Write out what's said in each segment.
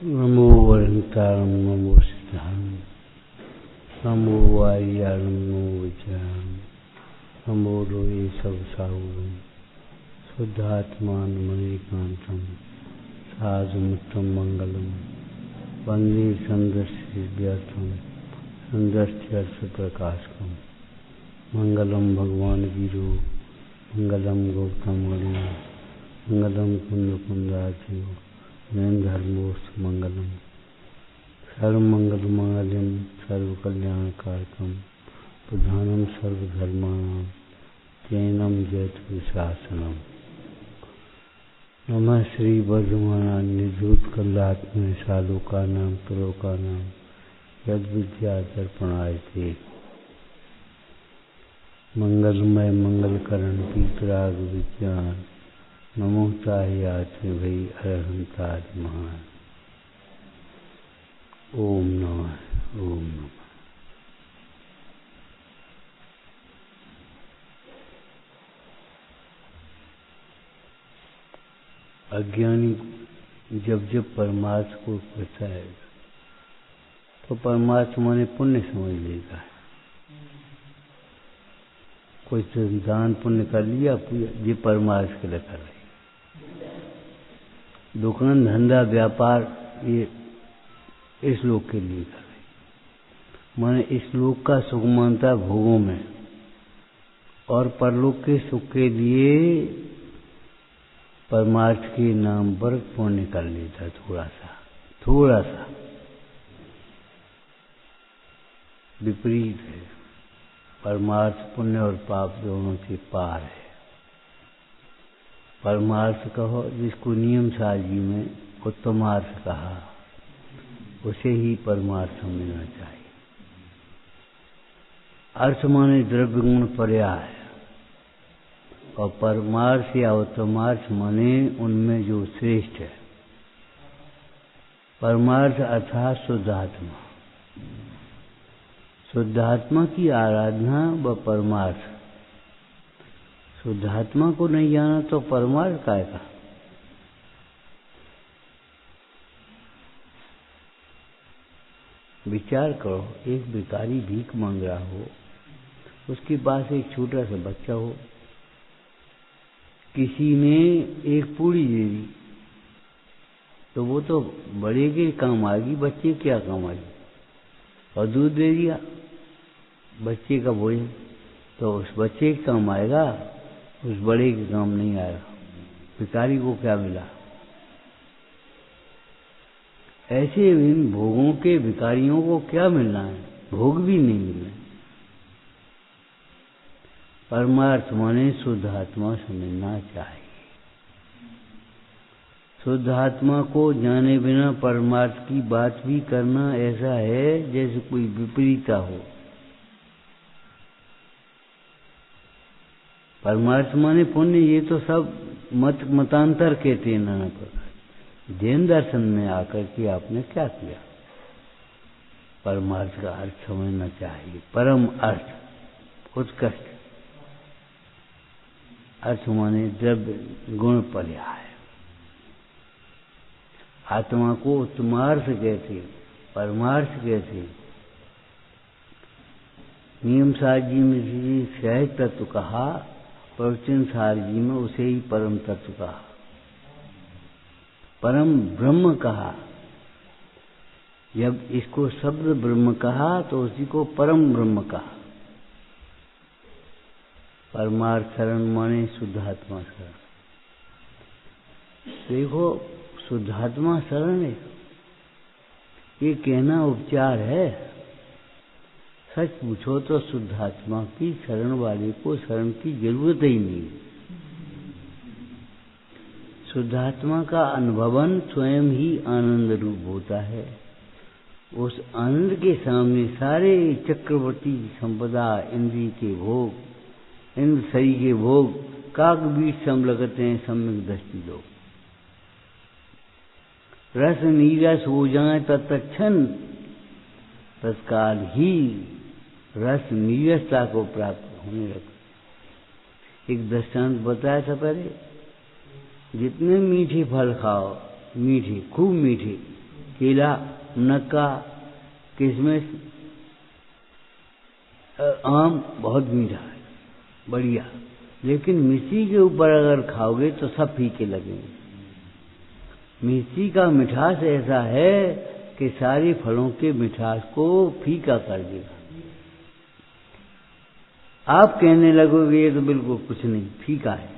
नमो वरंतारं नमो सिद्धारं नमो वायुयानं नमो विजयानं नमो लोये सब साहुरं शुद्धात्मानमणिकान्तं साधुमित्रं मंगलम वंदे संदर्शव्यर्थम संदर्श्यर्थ मंगलम भगवान वीरो मंगलम गौतम गणेश मंगलम कुंद कुंदाचियो नयन धर्मोस्त मंगलम सर्वमंगल मांगल्यम सर्वकल्याणकारकम प्रधानम सर्वधर्माणां जैनम जयतु शासनम। नमः श्री वर्धमानान्यधूत कल्लात्म शालोकानां तुलोकानां यद विद्या दर्पणाय ते मंगलमय मंगलकरण पीतराग विज्ञान नमो ताहियाते भई अरहंताज महान। ओम नमः ओम नमः। अज्ञानी जब जब परमार्थ को कहता है तो परमार्थ माने पुण्य समझ लेगा। कोई दान पुण्य कर लिया ये परमार्थ के लिए कर रहे। दुकान धंधा व्यापार ये इस लोक के लिए कर रहे। माने इस लोक का सुख मानता भोगों में और परलोक के सुख के लिए परमार्थ के नाम पर पुण्य कर लेता थोड़ा सा विपरीत है। परमार्थ पुण्य और पाप दोनों के पार है। परमार्थ कहो जिसको नियम साजी में उत्तमार्थ कहा उसे ही परमार्थ समझना चाहिए। अर्थ माने द्रव्य गुण पर्याय और परमार्थ या उत्तमार्थ माने उनमें जो श्रेष्ठ है। परमार्थ अर्थात शुद्धात्मा। शुद्धात्मा की आराधना व परमार्थ। शुद्धात्मा को नहीं जाना तो परमार्थ काय का। विचार करो, एक भिखारी भीख मांग रहा हो, उसके पास एक छोटा सा बच्चा हो, किसी ने एक पूरी दे दी तो वो तो बड़े के काम आएगी, बच्चे क्या काम आएगी। और दूध दे दिया बच्चे का भोजन तो उस बच्चे के काम आएगा, उस बड़े के काम नहीं आएगा। भिखारी को क्या मिला। ऐसे इन भोगों के भिखारियों को क्या मिलना है, भोग भी नहीं मिलना। परमार्थ माने शुद्ध आत्मा समझना चाहिए। शुद्ध आत्मा को जाने बिना परमार्थ की बात भी करना ऐसा है जैसे कोई विपरीता हो। परमार्थ माने पुण्य ये तो सब मतांतर कहते हैं नाना प्रकार। जैन दर्शन में आकर के आपने क्या किया। परमार्थ का अर्थ समझना चाहिए। परम अर्थ उत्कृष्ट अर्थ माने द्रव्य गुण पर्याय। आत्मा को उत्तमार्थ कहते, परमार्थ कहते। नियम सार जी में सहज तत्व कहा, प्रवचन सार जी में उसे ही परम तत्व कहा, परम ब्रह्म कहा। जब इसको शब्द ब्रह्म कहा तो उसी को परम ब्रह्म कहा। परमार्थ शरण माने शुद्धात्मा शरण। देखो शुद्धात्मा शरण है, ये कहना उपचार है। सच पूछो तो शुद्धात्मा की शरण वाले को शरण की जरूरत ही नहीं। शुद्धात्मा का अनुभवन स्वयं ही आनंद रूप होता है। उस आनंद के सामने सारे चक्रवर्ती संपदा, इंद्रिय के भोग, इंद्र शरीर के भोग काक बीच सम लगते हैं। सम्यक दृष्टि लोग रस नीरस हो जाए तत्क्षण तत्काल ही रस नीरसता को प्राप्त होने लगा। एक दृष्टांत बताया था पहले, जितने मीठे फल खाओ, मीठे खूब मीठे, केला, मुनक्का, किशमिश, आम बहुत मीठा है, बढ़िया। लेकिन मिश्री के ऊपर अगर खाओगे तो सब फीके लगेंगे। मिश्री का मिठास ऐसा है कि सारे फलों के मिठास को फीका कर देगा। आप कहने लगोगे ये तो बिल्कुल कुछ नहीं, फीका है।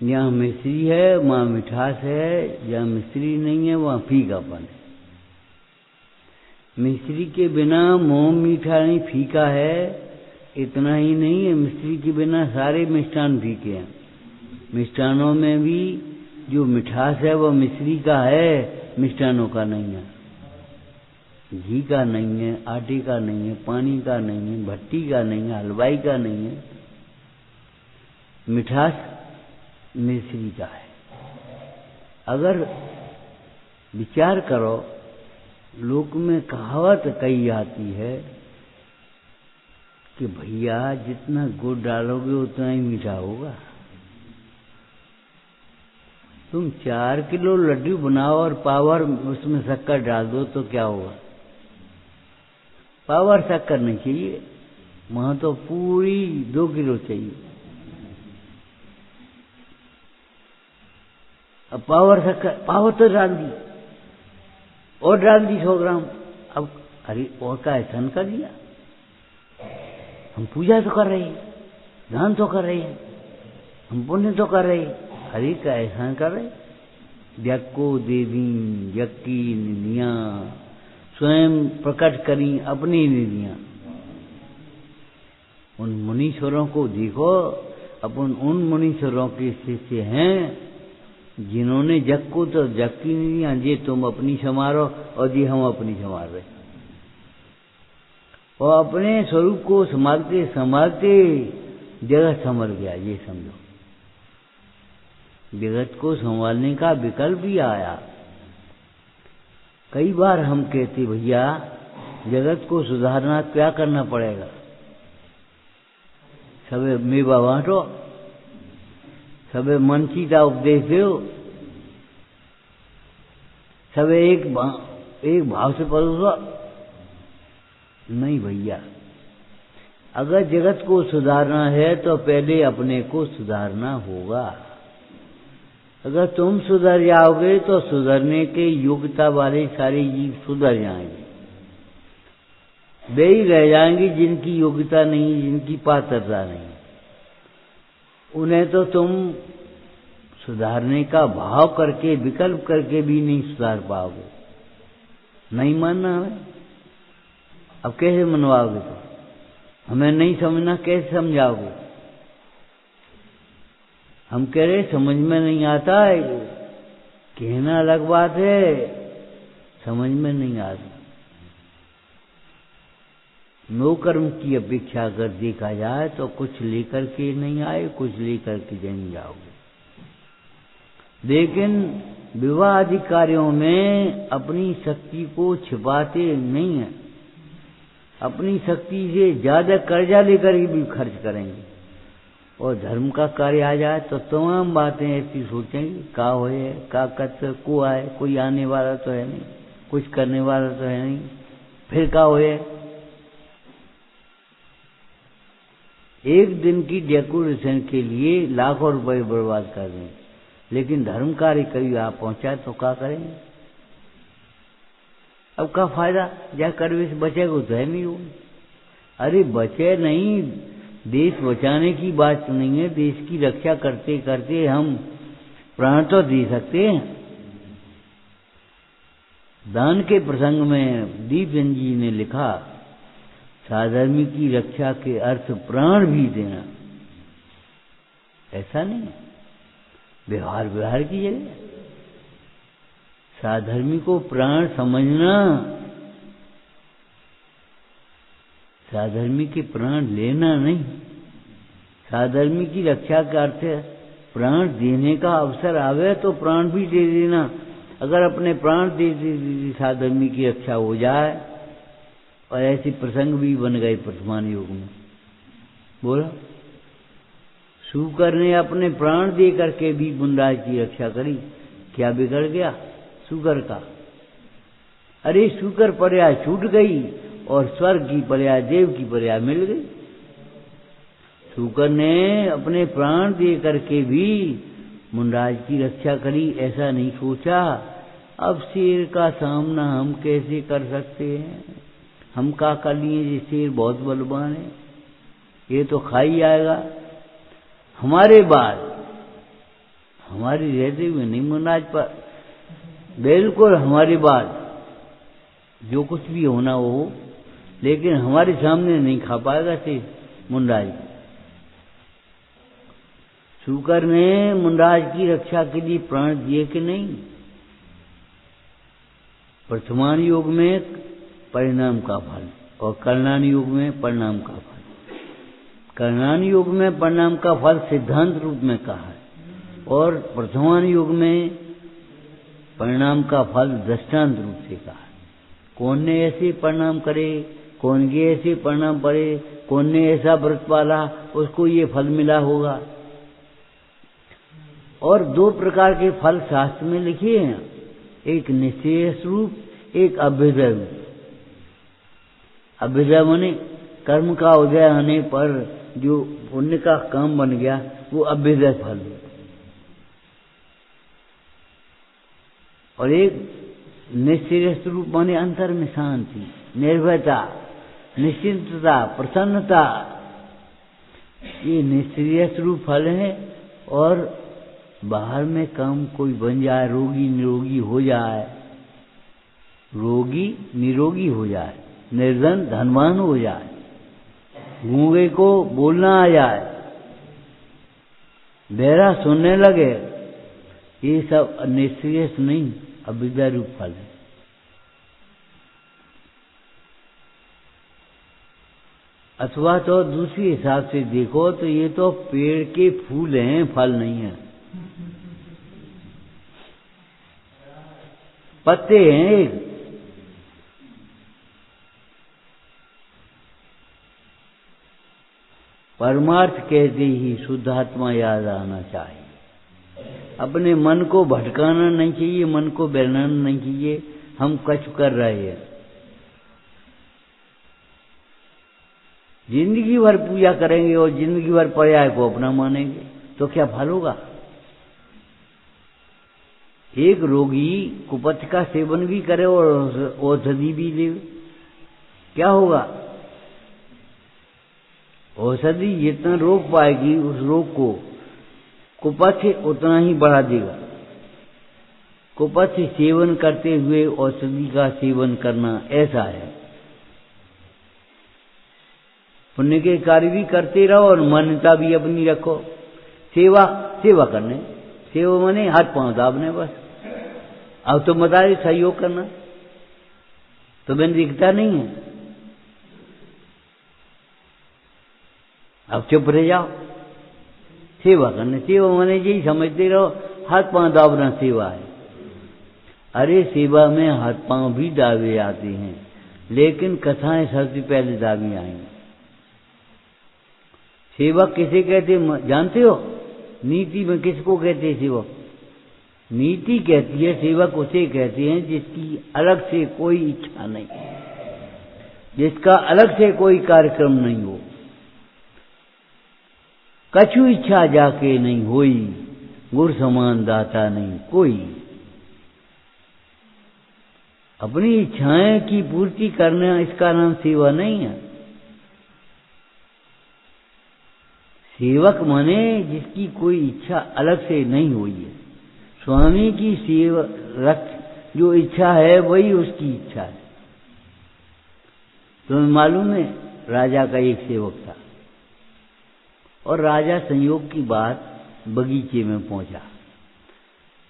जहाँ मिश्री है वहाँ मिठास है, जहाँ मिश्री नहीं है वहाँ फीकापन है। मिश्री के बिना मोम मीठा नहीं, फीका है। इतना ही नहीं है, मिश्री के बिना सारे मिष्ठान फीके हैं। मिष्ठानों में भी जो मिठास है वो मिश्री का है, मिष्ठानों का नहीं है। घी का नहीं है, आटे का नहीं है, पानी का नहीं है, भट्टी का नहीं है, हलवाई का नहीं है। मिठास मिश्री का है। अगर विचार करो, लोक में कहावत कही जाती है कि भैया जितना गुड़ डालोगे उतना ही मीठा होगा। तुम 4 किलो लड्डू बनाओ और पावर उसमें शक्कर डाल दो तो क्या होगा? पावर शक्कर नहीं चाहिए, वहां तो पूरी 2 किलो चाहिए। अब पावर शक्कर, पावर तो डाल दी और डाल दी 100 ग्राम। अब अरे और का एहसान कर दिया। हम पूजा तो कर रहे हैं, दान तो कर रहे हैं, हम पुण्य तो कर रहे हैं, हरि का एहसान कर रहे। जग को दे दी जग की निधियां, स्वयं प्रकट करी अपनी निधियां। उन मुनीश्वरों को देखो, अपन उन मुनीश्वरों के शिष्य हैं जिन्होंने जग को तो जग की निधियां, ये तुम अपनी संवारो और ये हम अपनी संवार रहे। और अपने स्वरूप को संभालते संभालते जगत संभल गया, ये समझो। जगत को संभालने का विकल्प भी आया। कई बार हम कहते भैया जगत को सुधारना क्या करना पड़ेगा? सबे मेवा बांटो, सबे मन चीता उपदेश दो, सबे एक भाव से परोसो। नहीं भैया, अगर जगत को सुधारना है तो पहले अपने को सुधारना होगा। अगर तुम सुधर जाओगे तो सुधरने के योग्यता वाले सारे जीव सुधर जाएंगे। वे ही रह जाएंगे जिनकी योग्यता नहीं, जिनकी पात्रता नहीं। उन्हें तो तुम सुधारने का भाव करके, विकल्प करके भी नहीं सुधार पाओगे। नहीं मानना हमें, अब कैसे मनवाओगे? तो हमें नहीं समझना, कैसे समझाओगे? हम कह रहे समझ में नहीं आता है, कहना अलग बात है, समझ में नहीं आता। नो कर्म की अपेक्षा अगर देखा जाए तो कुछ लेकर के नहीं आए, कुछ लेकर के नहीं जाओगे। लेकिन विवाह आदि कार्यों में अपनी शक्ति को छिपाते नहीं है। अपनी शक्ति से ज्यादा कर्जा लेकर भी खर्च करेंगे। और धर्म का कार्य आ जाए तो तमाम बातें ऐसी सोचेंगे, का होए, का कत को आए, कोई आने वाला तो है नहीं, कुछ करने वाला तो है नहीं, फिर का होए। एक दिन की डेकोरेशन के लिए लाखों रुपए बर्बाद कर दें, लेकिन धर्म कार्य कभी आप पहुंचा तो क्या करेंगे? अब का फायदा? जा करवे से बचेगा तो है नहीं वो। अरे बचे नहीं, देश बचाने की बात नहीं है, देश की रक्षा करते करते हम प्राण तो दे सकते हैं। दान के प्रसंग में दीपचंद जी ने लिखा, साधर्मी की रक्षा के अर्थ प्राण भी देना। ऐसा नहीं, व्यवहार की जगह साधर्मी को प्राण समझना, साधर्मी के प्राण लेना नहीं। साधर्मी की रक्षा का अर्थ है प्राण देने का अवसर आवे तो प्राण भी दे देना। अगर अपने प्राण दे साधर्मी की रक्षा हो जाए, और ऐसे प्रसंग भी बन गए वर्तमान युग में। बोला शूकर ने अपने प्राण दे करके भी बुनराज की रक्षा करी, क्या बिगड़ गया? शुकर का। अरे शुकर पर्याय छूट गई और स्वर्ग की पर्याय, देव की पर्याय मिल गई। शुकर ने अपने प्राण दे करके भी मुंडराज की रक्षा करी, ऐसा नहीं सोचा अब शेर का सामना हम कैसे कर सकते हैं, हम क्या कर लिए, ये शेर बहुत बलवान है, ये तो खा ही आएगा। हमारे बाद हमारी रहते हुए नहीं मुंडराज पर, बिल्कुल हमारे बाद जो कुछ भी होना हो, लेकिन हमारे सामने नहीं खा पाएगा शेर मुंडराज। शुकर ने मुंडराज की रक्षा के लिए प्राण दिए कि नहीं। वर्तमान युग में परिणाम का फल और कल्याण युग में परिणाम का फल। कल्याण युग में परिणाम का फल सिद्धांत रूप में कहा है और वर्तमान युग में परिणाम का फल दृष्टांत रूप से कहा है। कौन ने ऐसे परिणाम करे, कौन के ऐसे परिणाम पड़े, कौन ने ऐसा व्रत पाला, उसको ये फल मिला होगा। और दो प्रकार के फल शास्त्र में लिखे हैं, एक निश्चेष रूप, एक अभ्युदय रूप। अभ्युदय माने कर्म का उदय आने पर जो पुण्य का काम बन गया वो अभ्युदय फल। और एक निश्चेष रूप माने अंतर में शांति, निर्भयता, निश्चिंतता, प्रसन्नता, ये निश्चेष रूप फल है। और बाहर में काम कोई बन जाए, रोगी निरोगी हो जाए, रोगी निरोगी हो जाए, निर्धन धनवान हो जाए, गूंगे को बोलना आ जाए, बहरा सुनने लगे, ये सब निश्चेष नहीं अभ्युदय रूप फल है। अथवा तो दूसरी हिसाब से देखो तो ये तो पेड़ के फूल हैं, फल नहीं है, पत्ते हैं एक। परमार्थ कहते ही शुद्धात्मा याद आना चाहिए। अपने मन को भटकाना नहीं चाहिए, मन को बहलाना नहीं चाहिए, हम कछु कर रहे हैं। जिंदगी भर पूजा करेंगे और जिंदगी भर पर्याय को अपना मानेंगे तो क्या फल होगा। एक रोगी कुपथ का सेवन भी करे और औषधि भी ले, क्या होगा। औषधि जितना रोक पाएगी उस रोग को, कुपथ उतना ही बढ़ा देगा। कुपथ सेवन करते हुए औषधि का सेवन करना ऐसा है। पुण्य के कार्य भी करते रहो और मान्यता भी अपनी रखो। सेवा करने, सेवा माने हाथ पांव दाबने बस। अब तो बता रहे सहयोग करना, तो मैंने दिखता नहीं है, अब चुप रह जाओ। सेवा करने, सेवा माने यही समझते रहो हाथ पांव दाबना सेवा है। अरे सेवा में हाथ पांव भी दाबे आते हैं, लेकिन कथाएं सबसे पहले दाबी आएंगी। सेवक किसे कहते जानते हो? नीति में किसको कहते हैं सेवक? नीति कहती है सेवक उसे कहते हैं जिसकी अलग से कोई इच्छा नहीं, जिसका अलग से कोई कार्यक्रम नहीं हो, कछु इच्छा जाके नहीं होई, गुर समान दाता नहीं कोई। अपनी इच्छाएं की पूर्ति करना इसका नाम सेवा नहीं है। सेवक माने जिसकी कोई इच्छा अलग से नहीं हुई है। स्वामी की सेवा जो इच्छा है वही उसकी इच्छा है। तुम्हें मालूम है राजा का एक सेवक था और राजा संयोग की बात बगीचे में पहुंचा।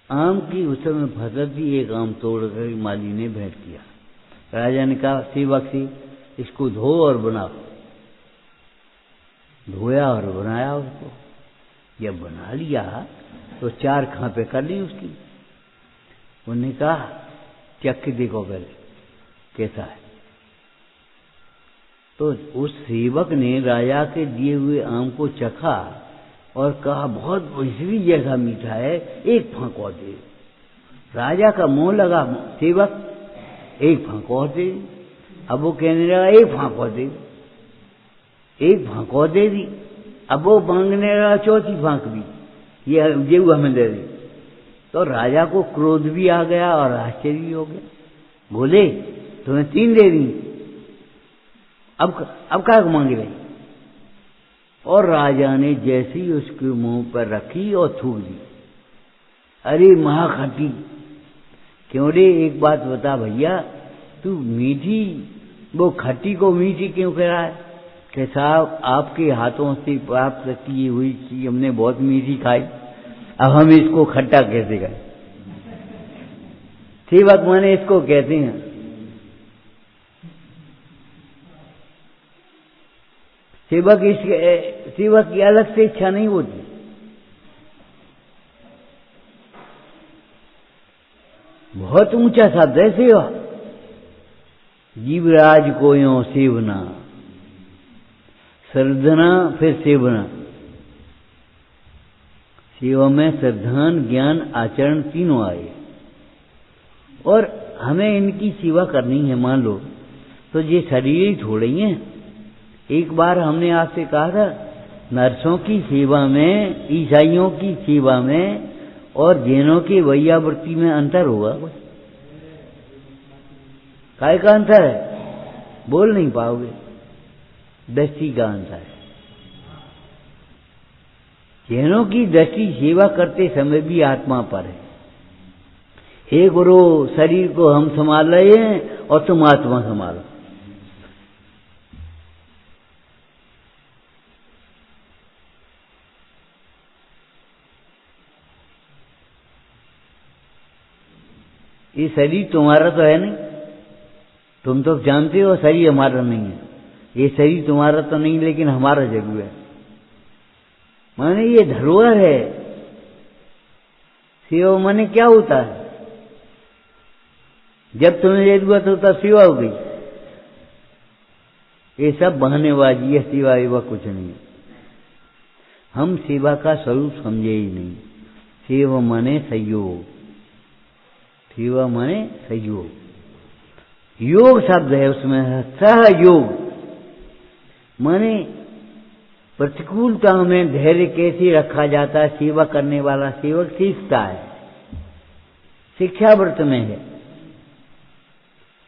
आम की उस समय फसल थी, एक आम तोड़कर माली ने भेंट किया। राजा ने कहा सेवक से इसको धो और बनाओ। धोया और बनाया उसको। जब बना लिया तो 4 खांपे कर ली उसकी। उन्होंने कहा चख के देखो पहले कैसा है। तो उस सेवक ने राजा के दिए हुए आम को चखा और कहा बहुत मिश्री जैसा मीठा है, एक फांक और दे। राजा का मोह लगा, सेवक एक फांक और दे दी। अब वो कहने लगा एक फांक और दे दी, एक फांक और दे दी। अब वो मांगने लगा चौथी फांक भी, ये जेऊ हमें दे दी। तो राजा को क्रोध भी आ गया और आश्चर्य भी हो गया। बोले तुम्हें 3 दे दी, अब क्या मांगे रहे? और राजा ने जैसे ही उसके मुंह पर रखी और थूक दी। अरे महाखटी, क्यों रे? एक बात बता भैया, तू मीठी वो खट्टी को मीठी क्यों कह रहा है? कि साहब आपके हाथों से प्राप्त की हुई चीज हमने बहुत मीठी खाई, अब हम इसको खट्टा कैसे करें? सेवक माने इसको कहते हैं। सेवक की अलग से इच्छा नहीं होती। बहुत ऊंचा शब्द है सेवा। जीवराज को यों सेवना, श्रद्धना फिर सेवना। सेवा में श्रद्धान, ज्ञान, आचरण तीनों आए। और हमें इनकी सेवा करनी है। मान लो तो ये शरीर ही थोड़े ही हैं। एक बार हमने आपसे कहा था नर्सों की सेवा में, ईसाइयों की सेवा में और जैनों की वैयावृत्ति में अंतर होगा कुछ? काय का अंतर है? बोल नहीं पाओगे। दृष्टि का अंतर है। जैनों की दृष्टि सेवा करते समय भी आत्मा पर है। हे गुरु, शरीर को हम संभाल रहे हैं और तुम आत्मा संभालो। ये शरीर तुम्हारा तो है नहीं, तुम तो जानते हो शरीर हमारा नहीं है। ये शरीर तुम्हारा तो नहीं, लेकिन हमारा जरूर है। माने ये धरोहर है। सेवा माने क्या होता है? जब तुम्हें जरूरत हो तब सेवा हो गई। ये सब बहानेबाजी है, सेवा एवा कुछ नहीं। हम सेवा का स्वरूप समझे ही नहीं। सेवा माने सहयोग, सेवा माने सहयोग। योग शब्द है उसमें, सहयोग माने प्रतिकूलता में धैर्य कैसे रखा जाता है। सेवा करने वाला सेवक सीखता है, शिक्षाव्रत में है।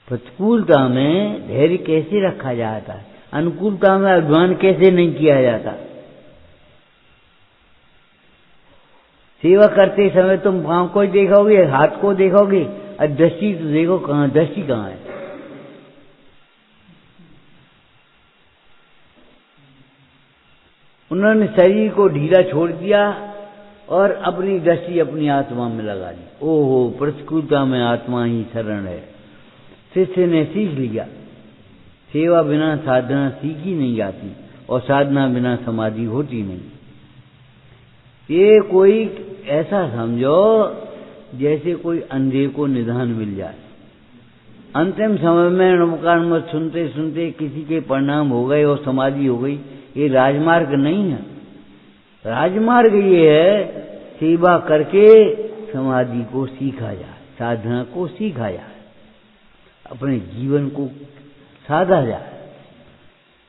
प्रतिकूलता में धैर्य कैसे रखा जाता है, अनुकूलता में अभिमान कैसे नहीं किया जाता। सेवा करते समय तुम पांव को देखोगे, हाथ को देखोगे, और दृष्टि तो देखो कहाँ, दृष्टि कहाँ है? उन्होंने शरीर को ढीला छोड़ दिया और अपनी दृष्टि अपनी आत्मा में लगा दी। ओहो, प्रतिकूलता में आत्मा ही शरण है। शिष्य ने सीख लिया, सेवा बिना साधना सीखी नहीं जाती और साधना बिना समाधि होती नहीं। ये कोई ऐसा समझो जैसे कोई अंधे को निधान मिल जाए। अंतिम समय में नमकार मत सुनते सुनते किसी के परिणाम हो गए और समाधि हो गई। ये राजमार्ग नहीं है। राजमार्ग ये है सेवा करके समाधि को सीखा जाए, साधना को सीखा जाए, अपने जीवन को साधा जाए,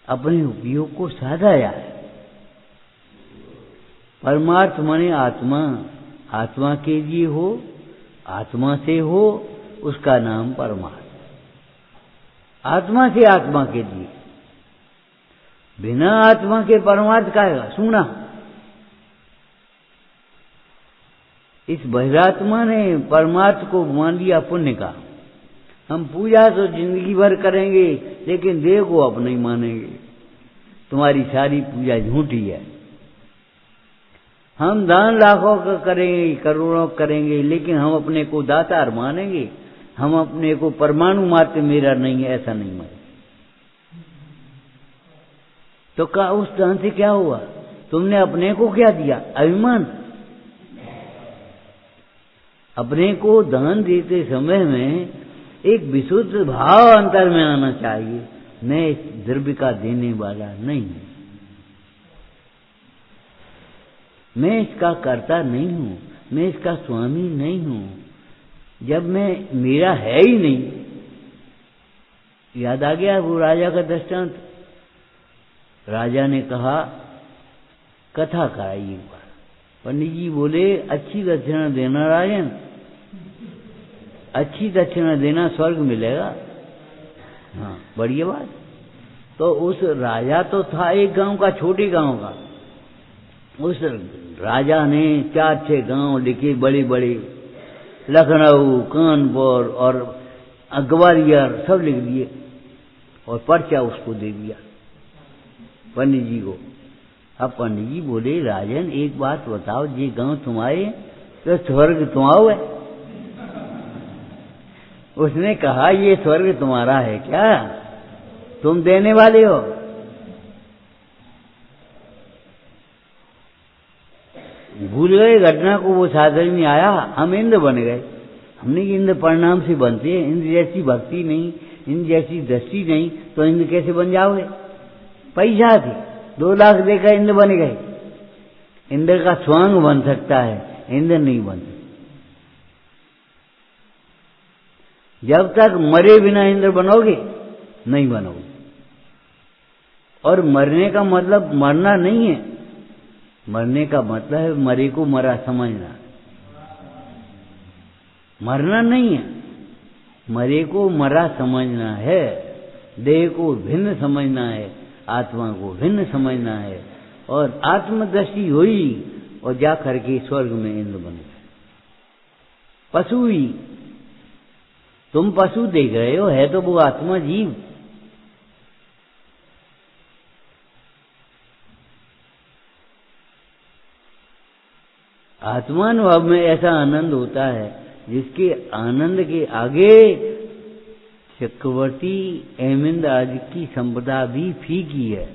अपने उपयोग को साधा जाए। परमार्थ माने आत्मा, आत्मा के लिए हो, आत्मा से हो, उसका नाम परमार्थ। आत्मा से आत्मा के लिए, बिना आत्मा के परमार्थ का है सुना। इस बहिरात्मा ने परमार्थ को मान लिया पुण्य का। हम पूजा तो जिंदगी भर करेंगे, लेकिन देह को अब नहीं मानेंगे। तुम्हारी सारी पूजा झूठी है। हम दान लाखों का करेंगे, करोड़ों करेंगे, लेकिन हम अपने को दातार मानेंगे। हम अपने को परमाणु मात्र मेरा नहीं है ऐसा नहीं माने। तो क्या उस दान से क्या हुआ? तुमने अपने को क्या दिया? अभिमान। अपने को दान देते समय में एक विशुद्ध भाव अंतर में आना चाहिए, मैं इस द्रव्य का देने वाला नहीं हूं, मैं इसका कर्ता नहीं हूं, मैं इसका स्वामी नहीं हूं, जब मैं मेरा है ही नहीं, याद आ गया वो राजा का दृष्टांत। राजा ने कहा कथा कराई एक बार। पंडित जी बोले अच्छी दक्षिणा देना राजन, अच्छी दक्षिणा देना, स्वर्ग मिलेगा। हाँ, बढ़िया बात। तो उस राजा तो था एक गांव का, छोटे गांव का। उस राजा ने 4-6 गांव लिखे, बड़े बड़े, लखनऊ, कानपुर और ग्वालियर सब लिख दिए और पर्चा उसको दे दिया पंडित जी को। अब पंडित जी बोले राजन एक बात बताओ, ये गांव तुम्हारे तो स्वर्ग तुम्हारा है? उसने कहा ये स्वर्ग तुम्हारा है क्या, तुम देने वाले हो? भूल गए घटना को, वो साधन में आया, हम इंद्र बन गए। हमने इंद्र परिणाम से बनते हैं, इंद्र जैसी भक्ति नहीं, इंद्र जैसी दृष्टि नहीं, तो इंद्र कैसे बन जाओगे? पैसा थे, 2 लाख देकर इंद्र बन गए। इंद्र का स्वांग बन सकता है, इंद्र नहीं बन सकता। जब तक मरे बिना इंद्र बनोगे नहीं बनोगे। और मरने का मतलब मरना नहीं है, मरने का मतलब है मरे को मरा समझना। मरना नहीं है, मरे को मरा समझना है। देह को भिन्न समझना है, आत्मा को भिन्न समझना है। और आत्मदृष्टि हुई और जा करके स्वर्ग में इंद्र बन गए। पशु ही, तुम पशु देख रहे हो, है तो वो आत्मा जीव। आत्मानुभव में ऐसा आनंद होता है जिसके आनंद के आगे चक्रवर्ती हेमेंद्र आदि की संपदा भी फीकी है,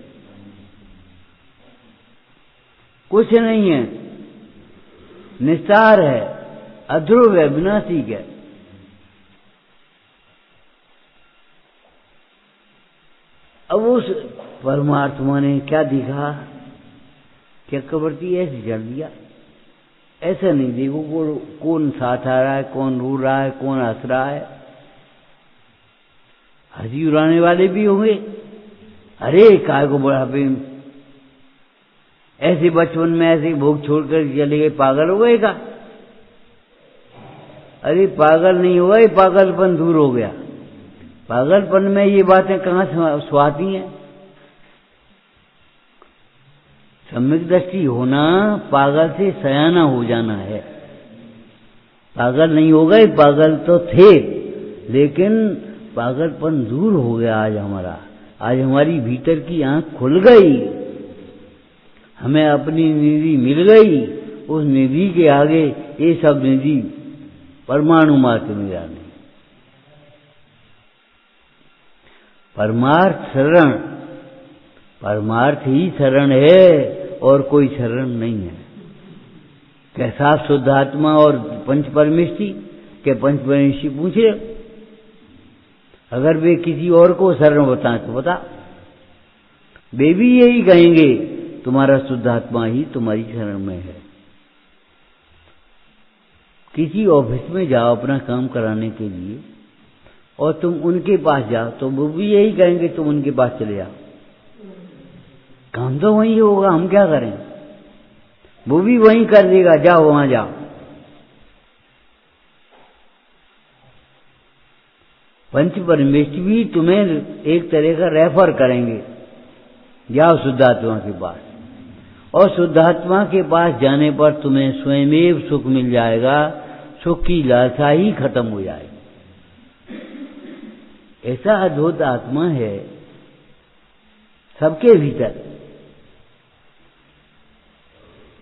कुछ नहीं है, निस्तार है, अध्रुव है, विनाशी है। अब उस परमात्मा ने क्या दिखा? चक्रवर्ती ऐसे जल दिया। ऐसा नहीं देखो कौन साथ आ रहा है, कौन रो रहा है, कौन हंस रहा है। हंसी उड़ाने वाले भी होंगे, अरे काय को बुढ़ापे ऐसे बचपन में ऐसे भोग छोड़कर चले गए, पागल हो गए का? अरे पागल नहीं हुआ, ये पागलपन दूर हो गया। पागलपन में ये बातें कहाँ स्वाती हैं? सम्यक दृष्टि होना पागल से सयाना हो जाना है। पागल नहीं हो गए, पागल तो थे, लेकिन पागलपन दूर हो गया आज हमारा। आज हमारी भीतर की आंख खुल गई, हमें अपनी निधि मिल गई। उस निधि के आगे ये सब निधि परमाणु मात्र मेरा नहीं। परमार्थ शरण, परमार्थ ही शरण है और कोई शरण नहीं है। कैसा शुद्ध आत्मा और पंच परमेष्टि के पंच परमेष्टि पूछ रहे? अगर वे किसी और को शरण बताएं तो बता, वे भी यही कहेंगे तुम्हारा शुद्ध आत्मा ही तुम्हारी शरण में है। किसी ऑफिस में जाओ अपना काम कराने के लिए और तुम उनके पास जाओ तो वो भी यही कहेंगे तुम उनके पास चले जाओ। काम तो वही होगा, हम क्या करें? वो भी वही कर देगा, जाओ वहां जाओ। पंच परमेष्टि भी तुम्हें एक तरह का रेफर करेंगे, जाओ शुद्धात्मा के पास। और शुद्धात्मा के पास जाने पर तुम्हें स्वयमेव सुख मिल जाएगा, सुख की लालसा ही खत्म हो जाएगी। ऐसा अद्भुत आत्मा है सबके भीतर।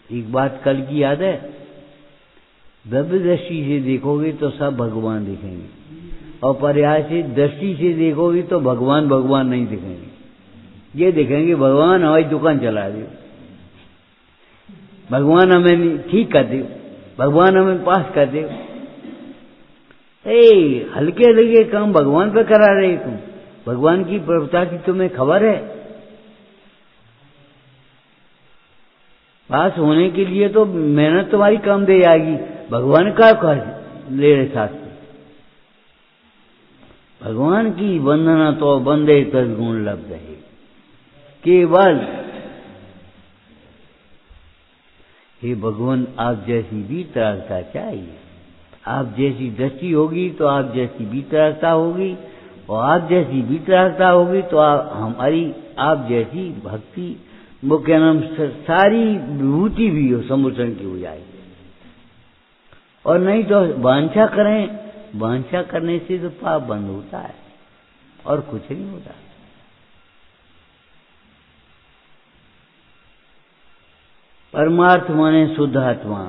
एक बात कल की याद है, दिव्य दृष्टि से देखोगे तो सब भगवान दिखेंगे, और पर्याय से दृष्टि से देखोगे तो भगवान भगवान नहीं दिखेंगे। ये दिखेंगे भगवान हमारी दुकान चला दो, भगवान हमें ठीक कर दो, भगवान हमें पास कर दो। हल्के हल्के काम भगवान पे करा रहे तुम, भगवान की प्रभुता की तुम्हें खबर है? पास होने के लिए तो मेहनत तुम्हारी कम दे जाएगी, भगवान का कर ले रहे साथ। भगवान की वंदना तो बंदे तद्गुण लभ रहे, केवल हे भगवान आप जैसी वीतरागता चाहिए। आप जैसी दृष्टि होगी तो आप जैसी वीतरागता होगी, और आप जैसी वीतरागता होगी तो हमारी आप जैसी भक्ति, वो क्या नाम, सारी विभूति भी हो समुद्र की हो जाएगी। और नहीं तो वांछा करें, वांछा करने से तो पाप बंद होता है और कुछ नहीं होता। परमार्थ माने शुद्ध आत्मा,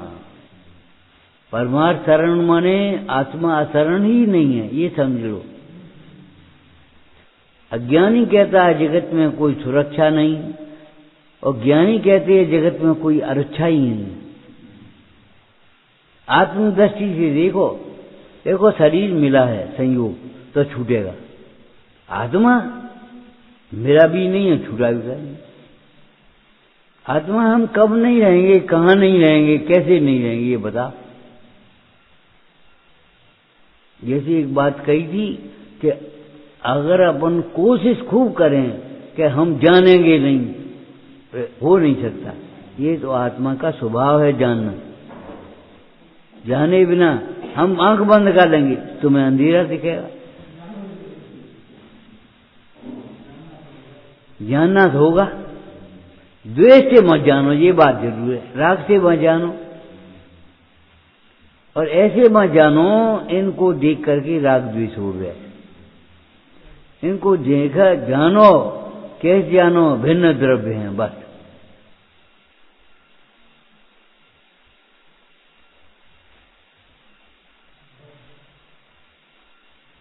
परमार्थ शरण माने आत्मा अशरण ही नहीं है, ये समझ लो। अज्ञानी कहता है जगत में कोई सुरक्षा नहीं, और ज्ञानी कहते हैं जगत में कोई अरक्षा ही नहीं। आत्मदृष्टि से देखो, देखो शरीर मिला है संयोग तो छूटेगा, आत्मा मेरा भी नहीं है, छूटा भी नहीं। आत्मा हम कब नहीं रहेंगे, कहाँ नहीं रहेंगे, कैसे नहीं रहेंगे, ये बता। जैसे एक बात कही थी कि अगर अपन कोशिश खूब करें कि हम जानेंगे नहीं, हो नहीं सकता। ये तो आत्मा का स्वभाव है जानना। जाने बिना हम आंख बंद कर लेंगे, तुम्हें अंधेरा दिखेगा। जानना तो होगा। द्वेष से मत जानो, ये बात जरूर है। राग से मत जानो, और ऐसे मत जानो इनको देख करके राग द्वेष हो गया। इनको देखा जानो, कैसे जानो, भिन्न द्रव्य हैं बस।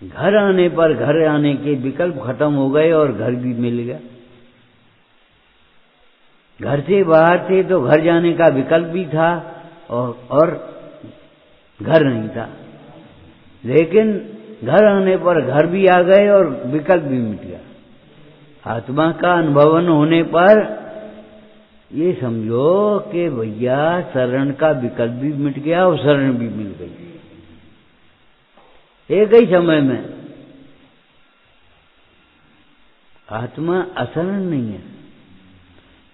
घर आने पर घर आने के विकल्प खत्म हो गए और घर भी मिल गया। घर से बाहर थे तो घर जाने का विकल्प भी था और घर नहीं था, लेकिन घर आने पर घर भी आ गए और विकल्प भी मिट गया। आत्मा का अनुभवन होने पर ये समझो कि भैया शरण का विकल्प भी मिट गया और शरण भी मिल गई एक ही समय में। आत्मा अशरण नहीं है।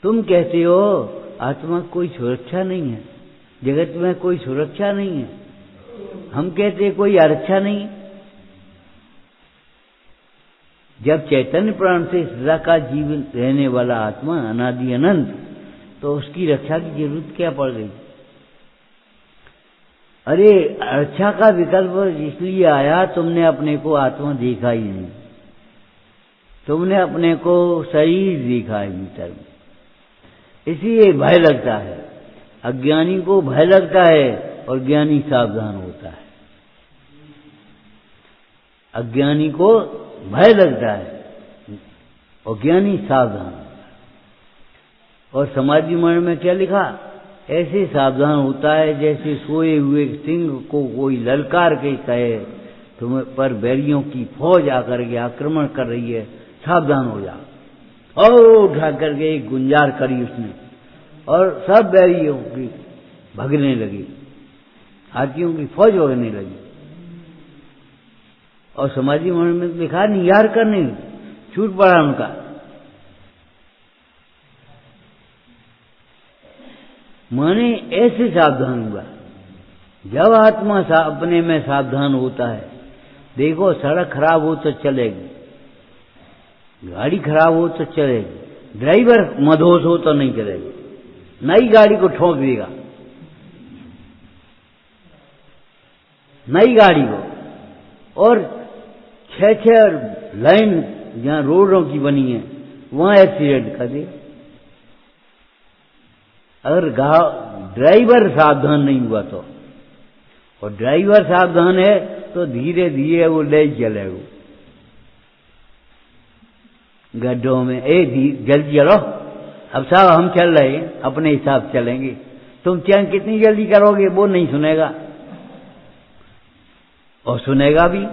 तुम कहते हो आत्मा कोई सुरक्षा नहीं है, जगत में कोई सुरक्षा नहीं है। हम कहते कोई आरक्षा नहीं। जब चैतन्य प्राण से सदा का जीवन रहने वाला आत्मा अनादि अनंत, तो उसकी रक्षा की जरूरत क्या पड़ गई? अरे रक्षा का विकल्प इसलिए आया, तुमने अपने को आत्मा देखा ही नहीं, तुमने अपने को शरीर देखा है भीतर में, इसलिए भय लगता है। अज्ञानी को भय लगता है और ज्ञानी सावधान होता है। अज्ञानी को भय लगता है और ज्ञानी सावधान होता है। और समाधि मन में क्या लिखा? ऐसे सावधान होता है जैसे सोए हुए सिंह को कोई ललकार के कहे तुम्हें पर बैरियों की फौज आकर के आक्रमण कर रही है, सावधान हो जा। और उठा करके एक गुंजार करी उसने और सब बैरियों की भगने लगी, हाथियों की फौज भगने लगी। और समाधि मन में लिखा निहार करने छूट पड़ा उनका। माने ऐसे सावधान हुआ। जब आत्मा अपने में सावधान होता है, देखो सड़क खराब हो तो चलेगी, गाड़ी खराब हो तो चलेगी, ड्राइवर मदहोश हो तो नहीं चलेगी, नई गाड़ी को ठोक देगा, नई गाड़ी को। और 6 लाइन जहां रोडों की बनी है वहां एक्सीडेंट कर देगा। अगर ड्राइवर सावधान नहीं हुआ तो, और ड्राइवर सावधान है तो धीरे धीरे वो ले चलेगा गड्ढों में। जल्दी चलो, अब साहब हम चल रहे हैं, अपने हिसाब से चलेंगे, तुम चैन कितनी जल्दी करोगे वो नहीं सुनेगा, और सुनेगा भी।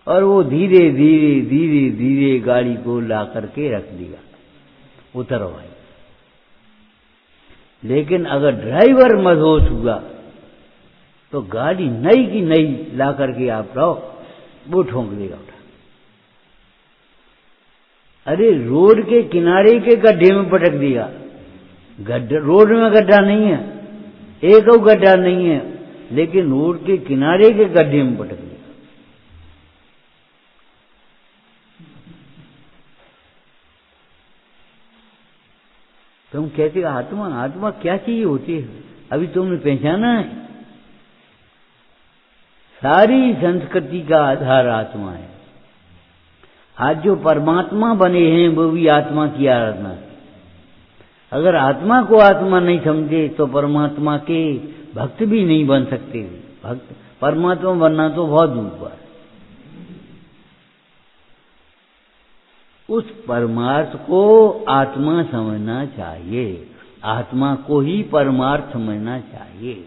और वो धीरे धीरे धीरे धीरे गाड़ी को ला करके रख देगा, उतरो भाई। लेकिन अगर ड्राइवर मदहोश हुआ तो गाड़ी नई की नई ला करके आप रहो, वो ठोंक देगा उठा। अरे रोड के किनारे के गड्ढे में पटक दिया, गड्ढा रोड में गड्ढा नहीं है, एक और गड्ढा नहीं है, लेकिन रोड के किनारे के गड्ढे में पटक दिया। तुम कहते आत्मा, आत्मा क्या चीज होती है? अभी तुमने पहचाना है? सारी संस्कृति का आधार आत्मा है। आज जो परमात्मा बने हैं वो भी आत्मा की आराधना है। अगर आत्मा को आत्मा नहीं समझे तो परमात्मा के भक्त भी नहीं बन सकते। भक्त परमात्मा बनना तो बहुत दूर पर। उस परमार्थ को आत्मा समझना चाहिए, आत्मा को ही परमार्थ समझना चाहिए।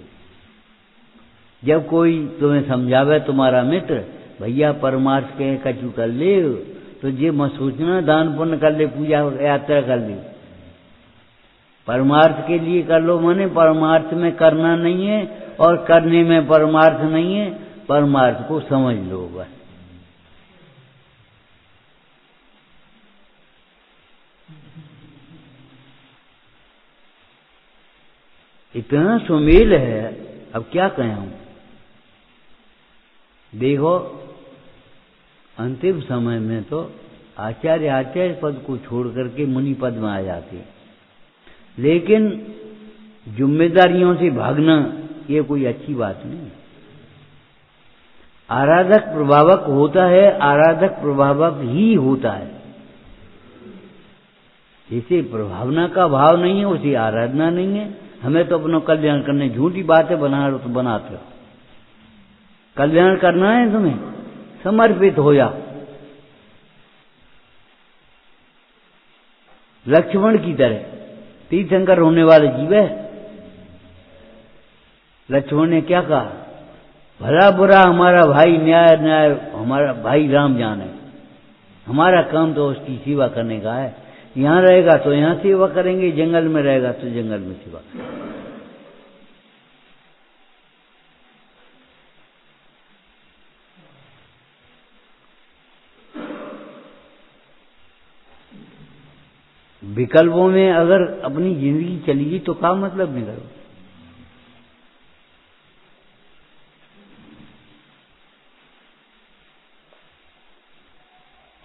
जब कोई तुम्हें समझावे, तुम्हारा मित्र, भैया परमार्थ के कचू कर ले, तो ये मत सोचना दान पुण्य कर ले, पूजा यात्रा कर ले। परमार्थ के लिए कर लो, माने परमार्थ में करना नहीं है और करने में परमार्थ नहीं है, परमार्थ को समझ लो बस। इतना सुमेल है, अब क्या कहें हम। देखो अंतिम समय में तो आचार्य पद को छोड़ करके मुनि पद में आ जाते, लेकिन जिम्मेदारियों से भागना ये कोई अच्छी बात नहीं। आराधक प्रभावक होता है, आराधक प्रभावक ही होता है। जिसे प्रभावना का भाव नहीं है उसे आराधना नहीं है। हमें तो अपना कल्याण करने, झूठी बातें बना रहे हो तो बनाते हो। कल्याण करना है तुम्हें, समर्पित हो जा। लक्ष्मण की तरह तीर्थंकर होने वाले जीव है। लक्ष्मण ने क्या कहा? भला बुरा हमारा भाई, न्याय न्याय हमारा भाई राम जाने। हमारा काम तो उसकी सेवा करने का है। यहाँ रहेगा तो यहाँ सेवा करेंगे, जंगल में रहेगा तो जंगल में सेवा करेंगे। विकल्पों में अगर अपनी जिंदगी चलेगी तो क्या मतलब निकलो।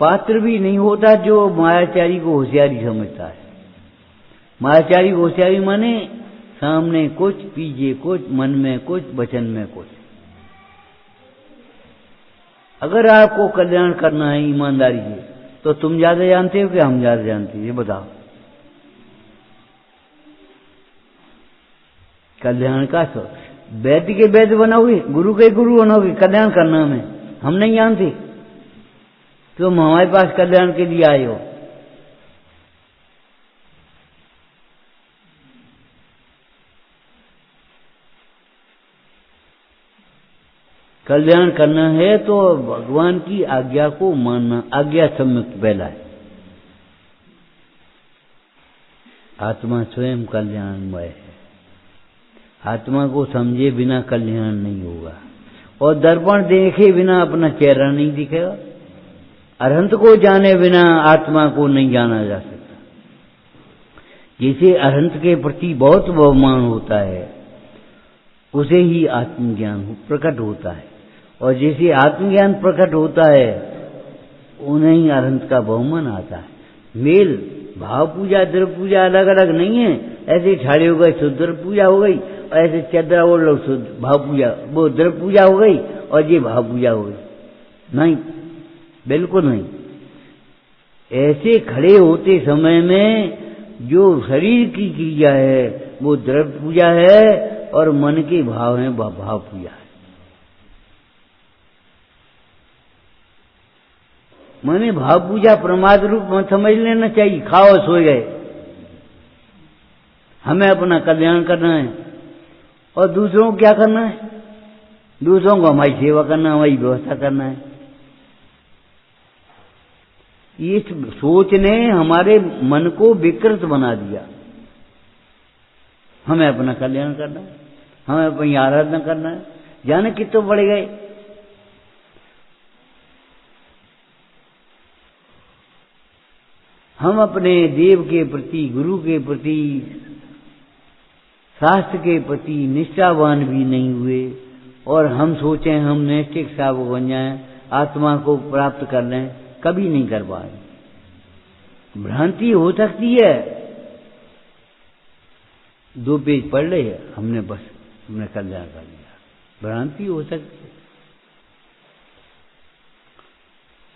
पात्र भी नहीं होता जो मायाचारी को होशियारी समझता है। मायाचारी को होशियारी माने सामने कुछ, पीछे कुछ, मन में कुछ, वचन में कुछ। अगर आपको कल्याण करना है ईमानदारी से तो तुम ज्यादा जानते हो कि हम ज्यादा जानते हैं? ये बताओ। कल्याण का तो वैद्य के वैद्य बनाओगे, गुरु के गुरु बनाओगे, कल्याण करना में हम नहीं जानते। तुम हमारे पास कल्याण के लिए आए हो। कल्याण करना है तो भगवान की आज्ञा को मानना, आज्ञा सम्यक पहला है। आत्मा स्वयं कल्याणमय है। आत्मा को समझे बिना कल्याण नहीं होगा, और दर्पण देखे बिना अपना चेहरा नहीं दिखेगा। अरहंत को जाने बिना आत्मा को नहीं जाना जा सकता। जिसे अरहंत के प्रति बहुत बहुमान होता है उसे ही आत्मज्ञान प्रकट होता है, और जिसे आत्मज्ञान प्रकट होता है उन्हें ही अरहंत का बहुमान आता है। मेल भाव पूजा द्रव्य पूजा अलग अलग नहीं है। ऐसे ठाड़े हो गए तो द्रव्य पूजा हो गई, और ऐसे चदरा ओढ़ लो तो भाव पूजा, वो द्रव्य पूजा हो गई और ये भाव पूजा हो गई। नहीं, बिल्कुल नहीं। ऐसे खड़े होते समय में जो शरीर की क्रिया है वो द्रव्य पूजा है, और मन के भाव है वह भाव पूजा है। माने भाव पूजा प्रमाद रूप में समझ लेना चाहिए। खाओ सो गए, हमें अपना कल्याण करना है और दूसरों को क्या करना है? दूसरों को हमारी सेवा करना, हमारी व्यवस्था करना है। इस सोच ने हमारे मन को विकृत बना दिया। हमें अपना कल्याण करना है, हमें अपनी आराधना करना है। जाने कितने बढ़ गए। हम अपने देव के प्रति, गुरु के प्रति, शास्त्र के प्रति निष्ठावान भी नहीं हुए और हम सोचें हम नैष्ठिक साधक बन जाएं, आत्मा को प्राप्त कर लें, कभी नहीं कर पाए। भ्रांति हो सकती है, 2 पेज पढ़ ले हमने, बस हमने कल्याण कर लिया। भ्रांति हो सकती है,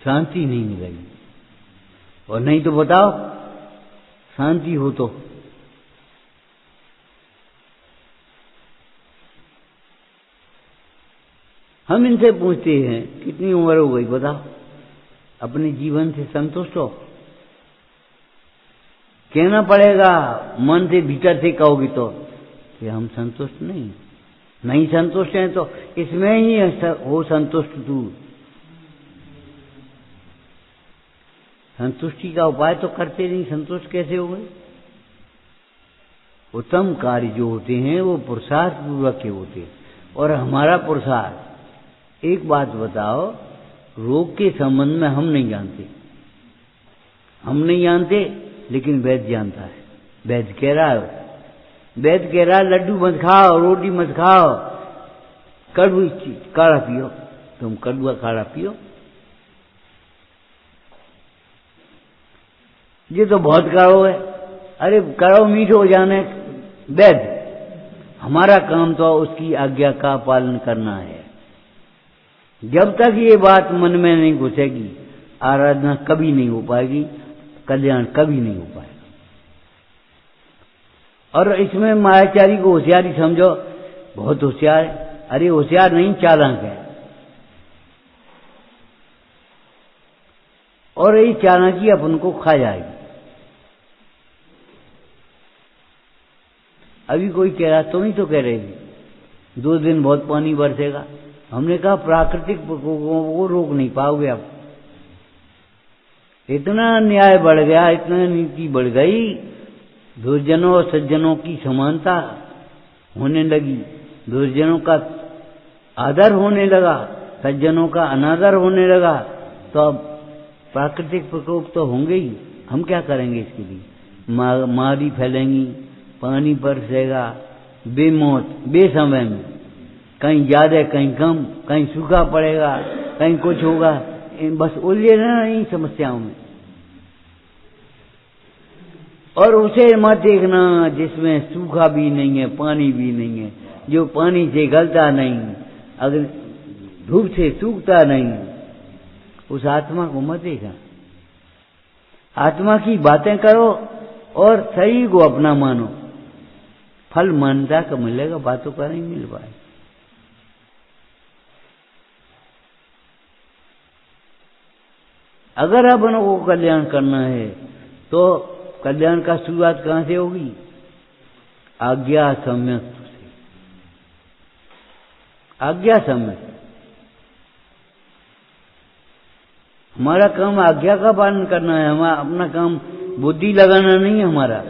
शांति नहीं मिलेगी। और नहीं तो बताओ, शांति हो तो हम इनसे पूछते हैं कितनी उम्र हो गई बताओ, अपने जीवन से संतुष्ट हो? कहना पड़ेगा, मन से भीतर से कहोगे तो कि हम संतुष्ट नहीं संतुष्ट हैं, तो इसमें ही हो संतुष्ट तू। संतुष्टि का उपाय तो करते नहीं, संतुष्ट कैसे हो गए? उत्तम कार्य जो होते हैं वो पुरुषार्थ पूर्वक के होते हैं, और हमारा पुरुषार्थ, एक बात बताओ, रोग के संबंध में हम नहीं जानते, लेकिन वैद्य जानता है। वैद्य कह रहा है लड्डू मत खाओ, रोटी मत खाओ, कड़वी काढ़ा पियो, तुम कड़वा काढ़ा पियो। ये तो बहुत कड़वा है, अरे कड़वा मीठो हो जाने। वैद्य, हमारा काम तो उसकी आज्ञा का पालन करना है। जब तक ये बात मन में नहीं घुसेगी, आराधना कभी नहीं हो पाएगी, कल्याण कभी नहीं हो पाएगा। और इसमें मायाचारी को होशियारी समझो, बहुत होशियार है। अरे होशियार नहीं, चालाक है। और ये चालाकी अपन को खा जाएगी। अभी कोई कह रहा, तुम ही तो कह रहे थे 2 दिन बहुत पानी बरसेगा। हमने कहा प्राकृतिक प्रकोपों को रोक नहीं पाओगे आप। इतना न्याय बढ़ गया, इतना नीति बढ़ गई, दुर्जनों और सज्जनों की समानता होने लगी, दुर्जनों का आदर होने लगा, सज्जनों का अनादर होने लगा। तो अब प्राकृतिक प्रकोप तो होंगे ही, हम क्या करेंगे इसके लिए? मारी फैलेंगी, पानी बरसेगा बेमौत, बेसमय में, कहीं ज्यादा कहीं कम, कहीं सूखा पड़ेगा, कहीं कुछ होगा। बस उलझे रहना इन समस्याओं में। और उसे मत देखना जिसमें सूखा भी नहीं है, पानी भी नहीं है, जो पानी से गलता नहीं, अगर धूप से सूखता नहीं, उस आत्मा को मत देखना। आत्मा की बातें करो और शरीर को अपना मानो, फल मान्यता का मिलेगा, बातों का नहीं मिल पाए। अगर अपन को कल्याण करना है तो कल्याण का शुरुआत कहां से होगी? आज्ञा सम्यक से। आज्ञा सम्यक, हमारा काम आज्ञा का पालन करना है। हमारा अपना काम बुद्धि लगाना नहीं है हमारा।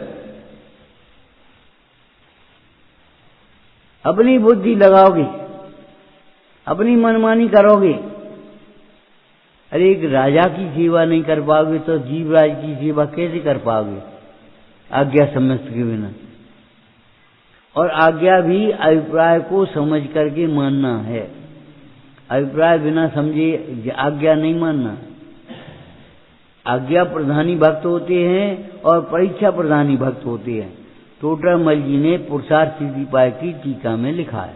अपनी बुद्धि लगाओगे, अपनी मनमानी करोगे, अरे एक राजा की सेवा नहीं कर पाओगे तो जीवराज की सेवा कैसे कर पाओगे आज्ञा समझ के बिना? और आज्ञा भी अभिप्राय को समझ करके मानना है। अभिप्राय बिना समझे आज्ञा नहीं मानना। आज्ञा प्रधानी भक्त होते हैं और परीक्षा प्रधानी भक्त होते हैं। टोडरमल जी ने पुरुषार्थ सिद्धि पाए की टीका में लिखा है,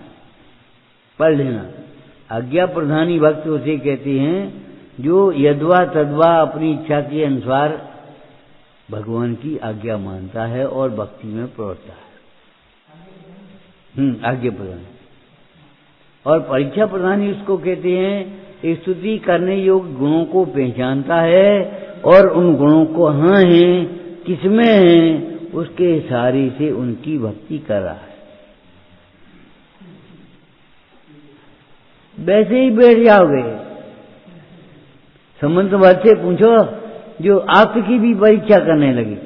पढ़ लेना। आज्ञा प्रधानी भक्त उसे कहते हैं जो यद्वा तद्वा अपनी इच्छा के अनुसार भगवान की आज्ञा मानता है और भक्ति में प्रवृत्त है। आज्ञा प्रधान। और परीक्षा प्रधानी उसको कहते हैं स्तुति करने योग्य गुणों को पहचानता है और उन गुणों को हाँ है किसमें है उसके इशारे से उनकी भक्ति कर रहा है। वैसे ही बैठ जाओगे। संबंध भर से पूछो जो आपकी भी परीक्षा करने लगे।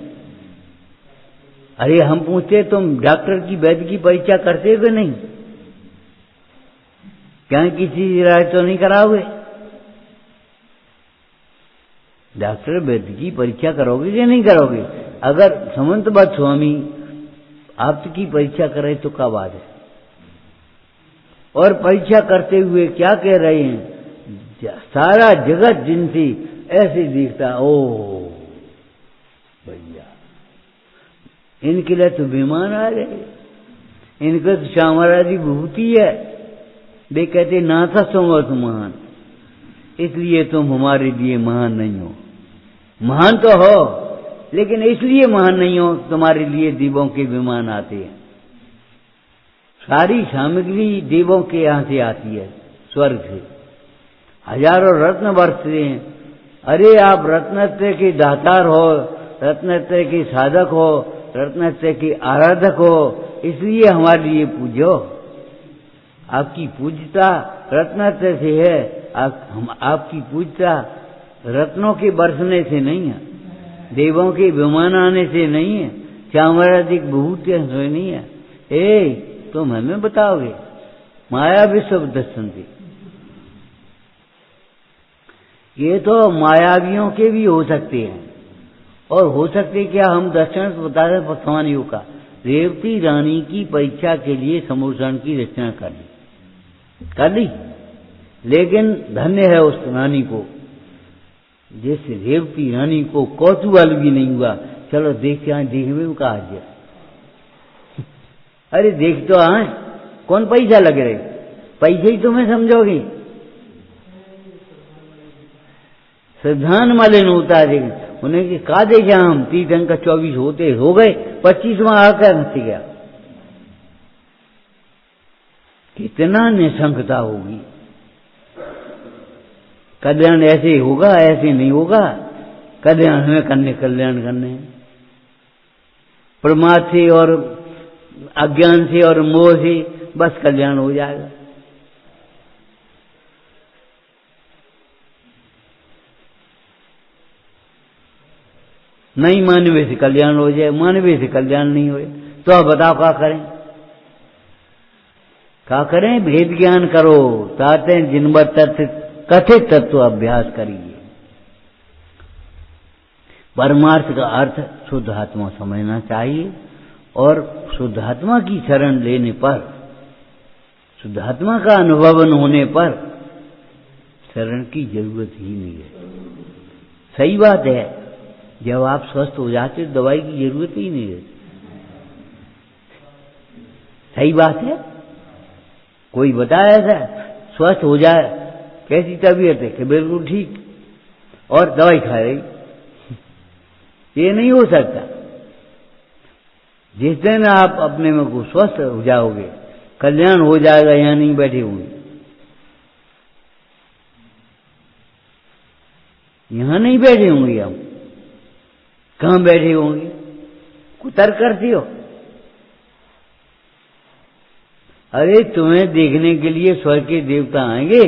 अरे हम पूछते तुम डॉक्टर की वैद्य की परीक्षा करते हो कि नहीं? क्या किसी राय तो नहीं कराओगे? डॉक्टर वैद्य की परीक्षा करोगे कि नहीं करोगे? अगर समंतबद्ध स्वामी आपकी परीक्षा करे तो क्या बात है? और परीक्षा करते हुए क्या कह रहे हैं? सारा जगत जिनसे ऐसे दिखता, ओ भैया इनके लिए तो विमान आ रहे, इनका तो साम्राज्य विभूति है। वे कहते ना था समर्थ महान, इसलिए तुम हमारे लिए महान नहीं हो। महान तो हो, लेकिन इसलिए महान नहीं हो तुम्हारे लिए देवों के विमान आते हैं। सारी सामग्री देवों के यहां से आती है, स्वर्ग से। हजारों रत्न बरसते हैं। अरे आप रत्नत्रय के दातार हो, रत्नत्रय के साधक हो, रत्नत्रय के आराधक हो, इसलिए हमारे लिए पूजो। आपकी पूजता रत्नत्रय से है, आपकी पूजता रत्नों के बरसने से नहीं है, देवों के विमान आने से नहीं है, चामराधिक विभूतियों से नहीं है। तुम हमें बताओगे माया विश्व दर्शन थी। ये तो मायावियों के भी हो सकते हैं, और हो सकते क्या, हम दर्शन बता रहे वर्तमानियों का। रेवती रानी की परीक्षा के लिए समूषण की रचना कर ली, लेकिन धन्य है उस रानी को, जैसे रेवती रानी को कौतूहल भी नहीं हुआ। चलो देखने में कहा गया, अरे देख तो आए, कौन पैसा लग रहे, पैसे ही तुम्हें समझोगे। सिद्धांत मलिन होता है, उन्हें कि का देखा हम 30 अंक का 24 होते हो गए, 25वां आकर हंस गया। कितना निशंकता होगी। कल्याण ऐसे होगा, ऐसे नहीं होगा। कल्याण हमें कल्याण करने, प्रमाद से और अज्ञान से और मोह से बस कल्याण हो जाएगा। नहीं मानवे से कल्याण हो जाए, मानवे से कल्याण नहीं हो, तो आप बताओ क्या करें? क्या करें? भेद ज्ञान करो, चाहते हैं जिनवर कथित तत्व अभ्यास करिए। परमार्थ का अर्थ शुद्ध आत्मा समझना चाहिए, और शुद्ध आत्मा की शरण लेने पर, शुद्ध आत्मा का अनुभवन होने पर शरण की जरूरत ही नहीं है। सही बात है, जब आप स्वस्थ हो जाते तो दवाई की जरूरत ही नहीं है। सही बात है। कोई बताया था स्वस्थ हो जाए, कैसी तबीयत है कि बिल्कुल ठीक, और दवाई खा रही, ये नहीं हो सकता। जिस दिन आप अपने में को स्वस्थ हो जाओगे, कल्याण हो जाएगा। यहां नहीं बैठे होंगे, यहां नहीं बैठे होंगे, हम कहां बैठे होंगे? कुतर करती हो। अरे तुम्हें देखने के लिए स्वर्ग के देवता आएंगे,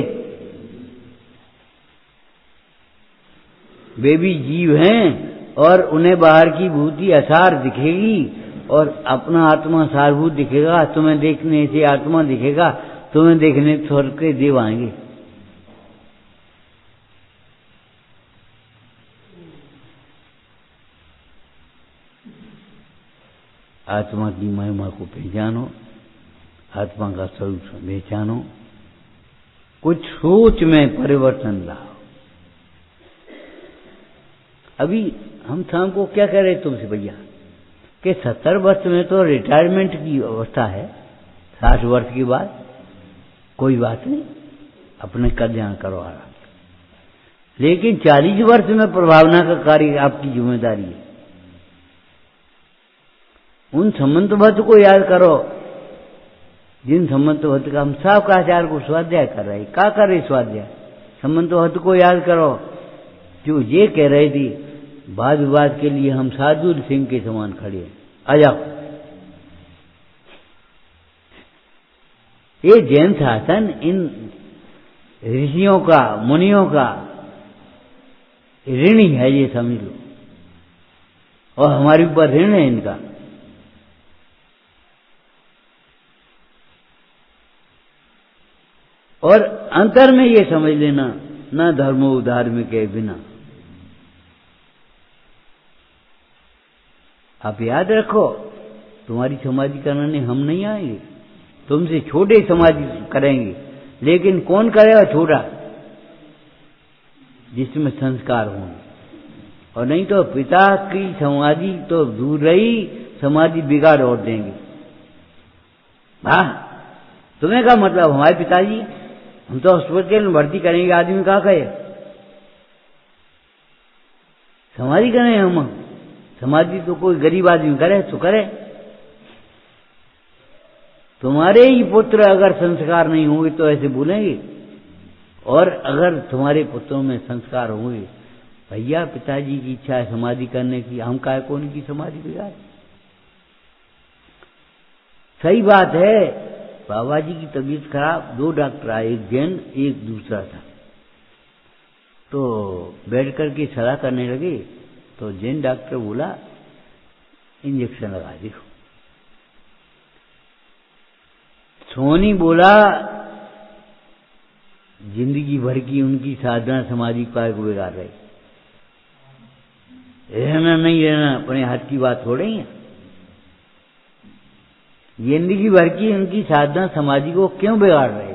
वे भी जीव हैं, और उन्हें बाहर की भूति असार दिखेगी, और अपना आत्मा सारभूत दिखेगा। तुम्हें देखने से आत्मा दिखेगा, तुम्हें देखने स्वर्ग के देव आएंगे। आत्मा की महिमा को पहचानो, आत्मा का स्वरूप पहचानो, कुछ सोच में परिवर्तन लाओ। अभी हम शाम को क्या कह रहे तुमसे भैया कि 70 वर्ष में तो रिटायरमेंट की अवस्था है, 60 वर्ष के बाद कोई बात नहीं, अपने कल्याण करो आराम। लेकिन 40 वर्ष में प्रभावना का कार्य आपकी जिम्मेदारी है। उन समंतबद्ध को याद करो, जिन समंतबद्ध का हम साहब का आचार्य को स्वाध्याय कर रहे, क्या कर रहे स्वाध्याय? समंतबद्ध को याद करो, जो ये कह रहे थे वाद विवाद के लिए हम साधु सिंह के समान खड़े हैं, आ जाओ। ये जैन शासन इन ऋषियों का, मुनियों का ऋणी है, ये समझ लो, और हमारे ऊपर ऋण है इनका। और अंतर में ये समझ लेना, न धर्मो धार्मिक के बिना, आप याद रखो, तुम्हारी समाधि कराने हम नहीं आएंगे, तुमसे छोटे समाधि करेंगे, लेकिन कौन करेगा? छोटा, जिसमें संस्कार होंगे। और नहीं तो पिता की समाधि तो दूर रही, समाधि बिगाड़ और देंगे। वाह, तुम्हें क्या मतलब? हमारे पिताजी, हम तो हॉस्पिटल में भर्ती करेंगे, आदमी कहा कहे समाधि करें हम? समाधि तो कोई गरीब आदमी करे तो करे। तुम्हारे ही पुत्र अगर संस्कार नहीं होंगे तो ऐसे बोलेंगे, और अगर तुम्हारे पुत्रों में संस्कार होंगे, भैया पिताजी की इच्छा है समाधि करने की, हम काहे को उनकी समाधि बिगाड़। सही बात है, बाबा जी की तबीयत खराब, 2 डॉक्टर आए, एक जैन एक दूसरा था, तो बैठ करके सलाह करने लगे। तो जैन डॉक्टर बोला इंजेक्शन लगा दो। सोनी बोला जिंदगी भर की उनकी साधना समाधि को बिगाड़ रही, रहना नहीं रहना अपने हाथ की बात हो रही है। जिंदगी भर की उनकी साधना समाधि को क्यों बिगाड़ रहे?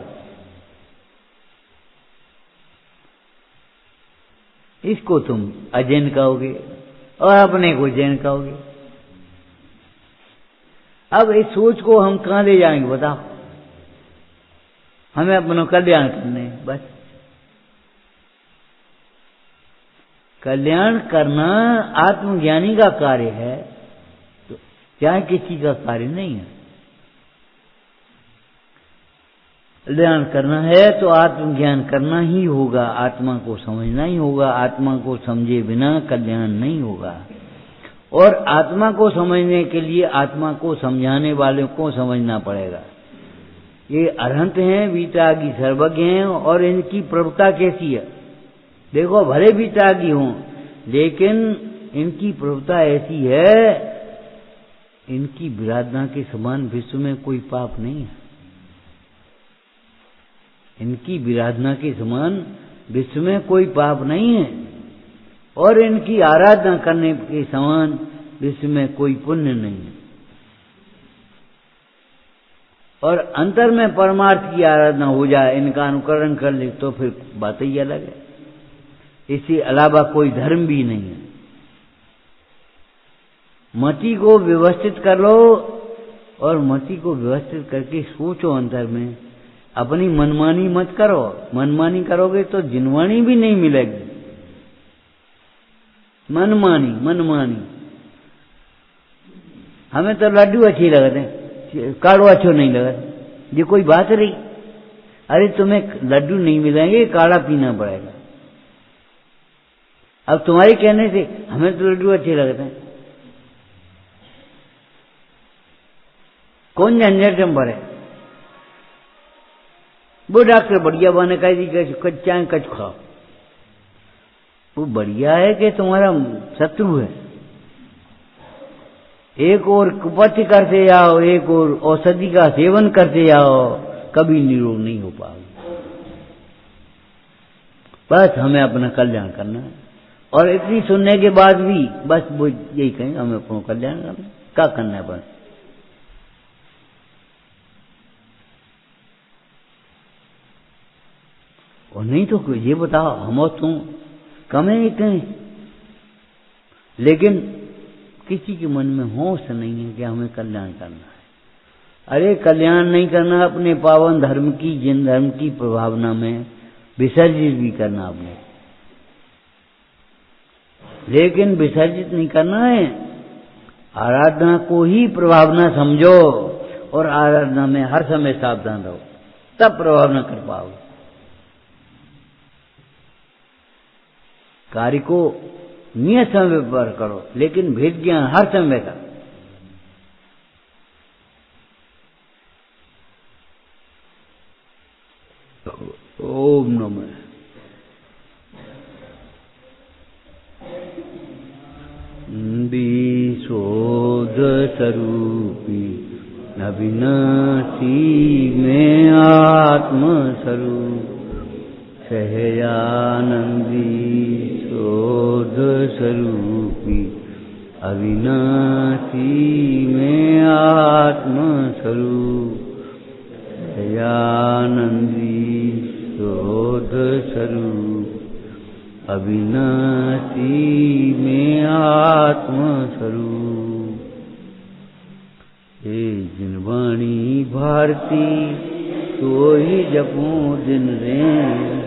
इसको तुम अजैन कहोगे और अपने को जैन कहोगे। अब इस सोच को हम कहां ले जाएंगे बताओ? हमें अपना कल्याण करने, बस कल्याण करना आत्मज्ञानी का कार्य है, तो चाहे किसी का कार्य नहीं है। कल्याण करना है तो आत्मज्ञान करना ही होगा, आत्मा को समझना ही होगा। आत्मा को समझे बिना कल्याण नहीं होगा। और आत्मा को समझने के लिए आत्मा को समझाने वाले को समझना पड़ेगा। ये अरहंत हैं, वीतरागी सर्वज्ञ हैं, और इनकी प्रभुता कैसी है देखो। भले वीतरागी हों, लेकिन इनकी प्रभुता ऐसी है, इनकी विराधना के समान विश्व में कोई पाप नहीं है। इनकी विराधना के समान विश्व में कोई पाप नहीं है, और इनकी आराधना करने के समान विश्व में कोई पुण्य नहीं है। और अंतर में परमार्थ की आराधना हो जाए, इनका अनुकरण कर ले, तो फिर बात ही अलग है। इसके अलावा कोई धर्म भी नहीं है। मति को व्यवस्थित कर लो, और मति को व्यवस्थित करके सोचो अंतर में। अपनी मनमानी मत करो, मनमानी करोगे तो जिनवानी भी नहीं मिलेगी। मनमानी मनमानी, हमें तो लड्डू अच्छे लगते हैं, काढ़ो अच्छो नहीं लगता, ये कोई बात रही? अरे तुम्हें लड्डू नहीं मिलेंगे, काढ़ा पीना पड़ेगा। अब तुम्हारे कहने से हमें तो लड्डू अच्छे लगते हैं, कौन झंझट में पड़े? वो डॉक्टर बढ़िया बने कह दी कच्चा कच खाओ, वो बढ़िया है कि तुम्हारा शत्रु है? एक और कुपथ्य करते जाओ, एक और औषधि का सेवन करते जाओ, कभी निरोग नहीं हो पाओगे। बस हमें अपना कल्याण करना है। और इतनी सुनने के बाद भी बस वो यही कहें हमें अपना कल्याण करना, क्या करना है बस। और नहीं तो ये बताओ, हम और तुम कम है इतने, लेकिन किसी के मन में होश नहीं है कि हमें कल्याण करना है। अरे कल्याण नहीं करना, अपने पावन धर्म की, जिन धर्म की प्रभावना में विसर्जित भी करना आपने, लेकिन विसर्जित नहीं करना है। आराधना को ही प्रभावना समझो, और आराधना में हर समय सावधान रहो, तब प्रभावना कर पाओगे। कार्य को नियत समय पर करो, लेकिन भेद ज्ञान हर समय का। ओम नमः। विशोध स्वरूपी अविनाशी में आत्म स्वरूप, सहजानंदी शोध स्वरूपी अविनाशी में आत्म स्वरूप दयानंदी शोध स्वरूप अविनाशी में आत्म स्वरूप। हे जिनवाणी भारती तो ही जपूं दिन रें